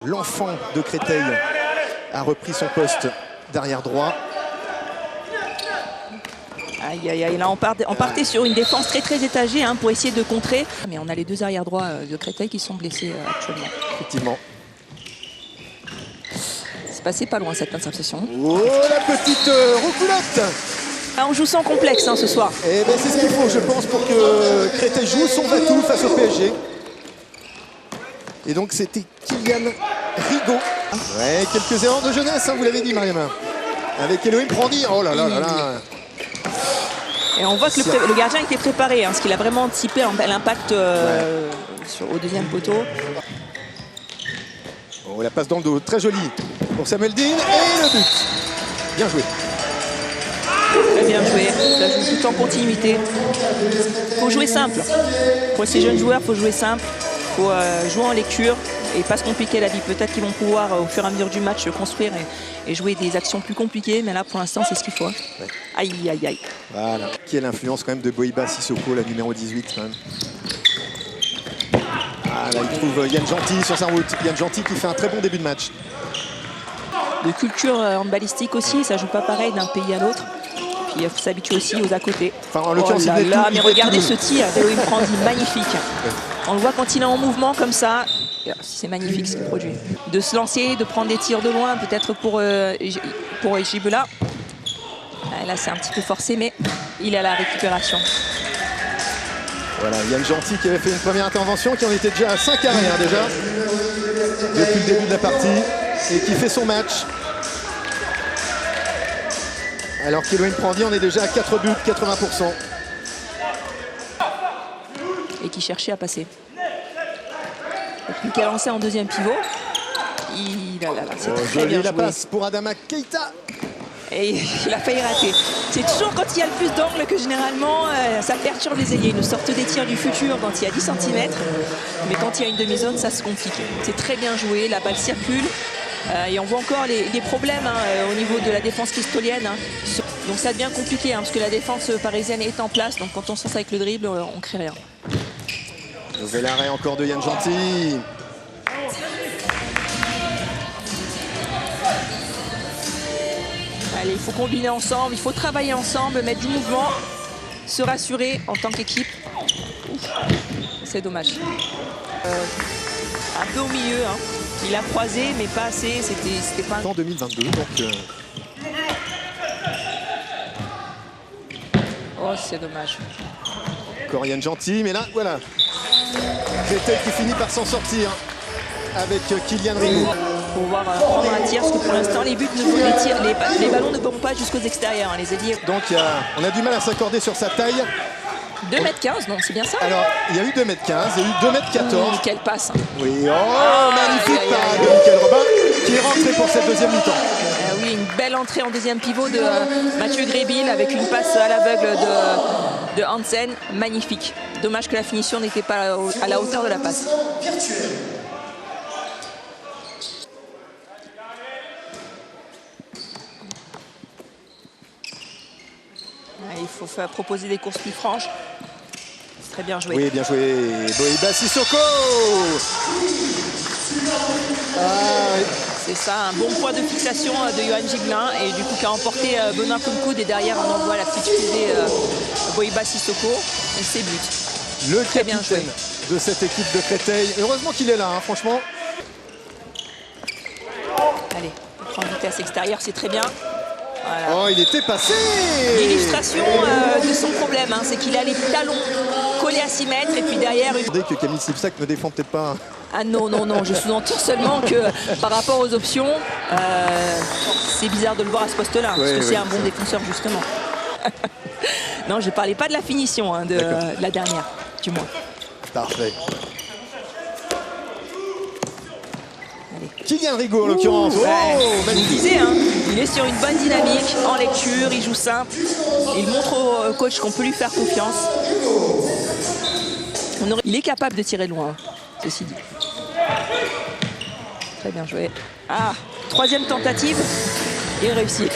L'enfant de Créteil a repris son poste d'arrière droit. Aïe aïe aïe, là on partait sur une défense très étagée hein, pour essayer de contrer. Mais on a les deux arrière droits de Créteil qui sont blessés actuellement. Effectivement. C'est passé pas loin cette interception. Oh la petite roucoulotte. Ah, on joue sans complexe hein, ce soir. Et ben c'est ce qu'il faut je pense pour que Créteil joue son va-tout face au PSG. Et donc c'était Kylian Rigaud. Ouais, quelques erreurs de jeunesse, hein, vous l'avez dit Mariama. Avec Elohim Prandi. Oh là là là là. Et on voit que le gardien était préparé, hein, parce qu'il a vraiment anticipé l'impact au deuxième poteau. Oh, la passe dans le dos, très jolie pour Samuel Dean. Et le but. Bien joué. Très bien joué, ça joue tout en continuité. Il faut jouer simple. Pour ces jeunes joueurs, il faut jouer simple. Il faut jouer en lecture et pas se compliquer la vie. Peut-être qu'ils vont pouvoir, au fur et à mesure du match, se construire et jouer des actions plus compliquées. Mais là, pour l'instant, c'est ce qu'il faut. Ouais. Aïe, aïe, aïe. Voilà. Qui est l'influence quand même de Boiba Sissoko, la numéro 18 quand même. Ah, là, il trouve Yann Gentil sur sa route. Yann Gentil qui fait un très bon début de match. De culture handballistique aussi, ça joue pas pareil d'un pays à l'autre. Puis il faut s'habituer aussi aux à côté. Enfin, en l'occurrence, mais regardez ce tir, il prend magnifique. Ouais. On le voit quand il est en mouvement comme ça. C'est magnifique ce qu'il produit. De se lancer, de prendre des tirs de loin, peut-être pour Gibela. Là, c'est un petit peu forcé, mais il est à la récupération. Voilà, Yann Gentil qui avait fait une première intervention, qui en était déjà à 5 arrêts déjà, depuis le début de la partie, et qui fait son match. Alors qu'Elohim Prandi, on est déjà à 4 buts, 80%. Et qui cherchait à passer. Plus qu'à lancer en deuxième pivot. C'est très bien joué. La passe pour Adama Keita. Et il a failli rater. C'est toujours quand il y a le plus d'angle que généralement ça perturbe les ailiers. Ils nous sortent des tirs du futur quand il y a 10 cm. Mais quand il y a une demi-zone, ça se complique. C'est très bien joué, la balle circule. Et on voit encore les problèmes au niveau de la défense cristolienne. Hein. Donc ça devient compliqué hein, parce que la défense parisienne est en place. Donc quand on sort avec le dribble, on ne crée rien. Nouvel arrêt encore de Yann Gentil. Allez, il faut combiner ensemble, il faut travailler ensemble, mettre du mouvement, se rassurer en tant qu'équipe. C'est dommage. Un peu au milieu, hein. Il a croisé, mais pas assez. C'était pas. En 2022, donc. Oh, c'est dommage. Encore Yann Gentil, mais là, voilà. Créteil qui finit par s'en sortir avec Kylian Rigaud. Pour pouvoir prendre un tir, parce que pour l'instant les les ballons ne vont pas jusqu'aux extérieurs, hein, les ailiers. Donc on a du mal à s'accorder sur sa taille. 2,15 m, non, c'est bien ça. Alors, il y a eu 2,15 m, il y a eu 2,14 m. Quelle passe. Oui, magnifique parade de Michael Robin, qui est rentré pour cette deuxième mi-temps. Oui, une belle entrée en deuxième pivot de Mathieu Grébil avec une passe à l'aveugle de Hansen, magnifique. Dommage que la finition n'était pas à la hauteur de la passe. Il faut proposer des courses plus franches. C'est très bien joué. Oui, bien joué. Boiba Sissoko. Oui. C'est ça, un bon point de fixation de Johan Gibelin et du coup qui a emporté Benoît Kounkoud et derrière on envoie la petite fusée Boiba Sissoko et c'est but. Le capitaine de cette équipe de Créteil. Heureusement qu'il est là, hein, franchement. Allez, on prend vitesse extérieure, c'est très bien. Voilà. Oh, il était passé. L'illustration de son problème, hein, c'est qu'il a les talons collés à 6 mètres et puis derrière... Dès que Camille Sipsac ne défend peut-être pas... Ah non, je sous-entends seulement que par rapport aux options, c'est bizarre de le voir à ce poste-là, parce que c'est un bon défenseur justement. Non, je ne parlais pas de la finition, hein, de la dernière, du moins. Parfait. Kylian Rigaud en l'occurrence. Je vous disais, hein, il est sur une bonne dynamique, en lecture, il joue simple. Il montre au coach qu'on peut lui faire confiance. Il est capable de tirer loin, ceci dit. Très bien joué. Ah, troisième tentative, et réussi.